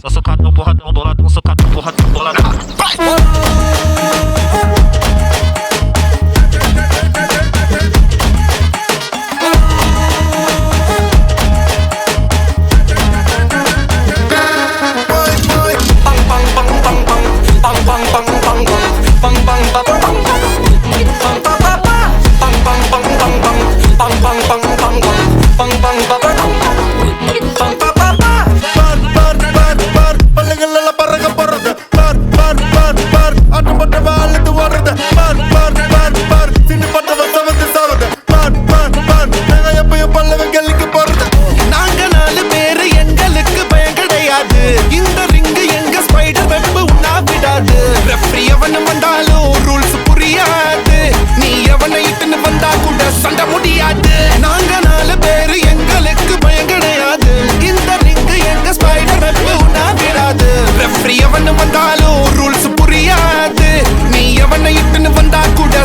Sosokadão, porradão, boladão, socadão, porradão, boladão.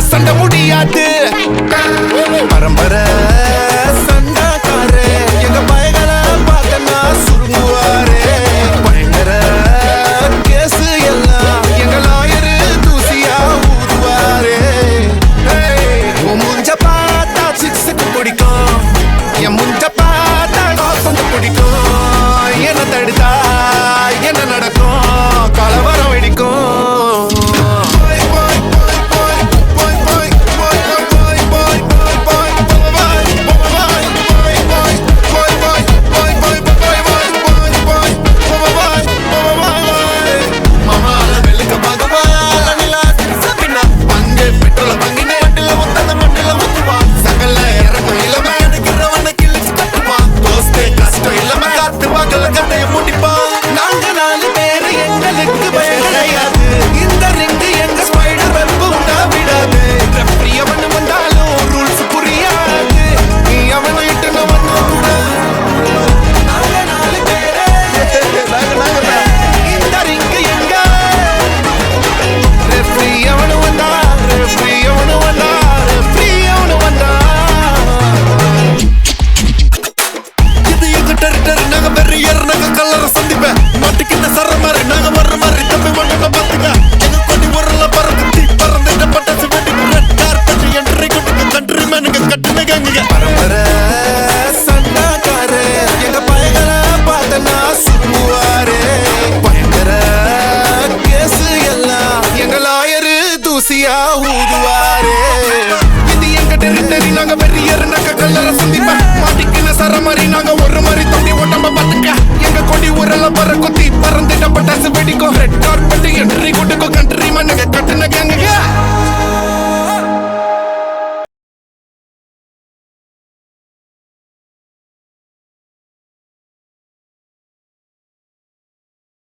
சண்ட முடியாது பரம்பர சண்டாக்காரே எங்க பயங்கள பார்த்தனா சுருங்குவாரே பயங்கர கேசு எல்லாம் எங்க லாயரு தூசியா ஊதுவாரே முஞ்ச பார்த்தா சிக்ஸுக்கு பிடிக்கும் என் முஞ்ச பார்த்தா டாசந்து பிடிக்கும் என்ன தடுத்தா என்ன நடக்கும் கலவரம் வெடிக்கும் ஊதுவாரே இது எங்க டெரிட்டரி நாங்க வெறியர் நாங்க கல்லற சந்திப்ப மாட்டிக்கின சர மாதிரி நாங்க ஒரு மாதிரி தம்பி ஓட்டம்ப பாத்துக்க எங்க கொடி ஊரெல்லாம் பற குத்தி பறந்துட்ட பட்டாசு வெடிக்கும்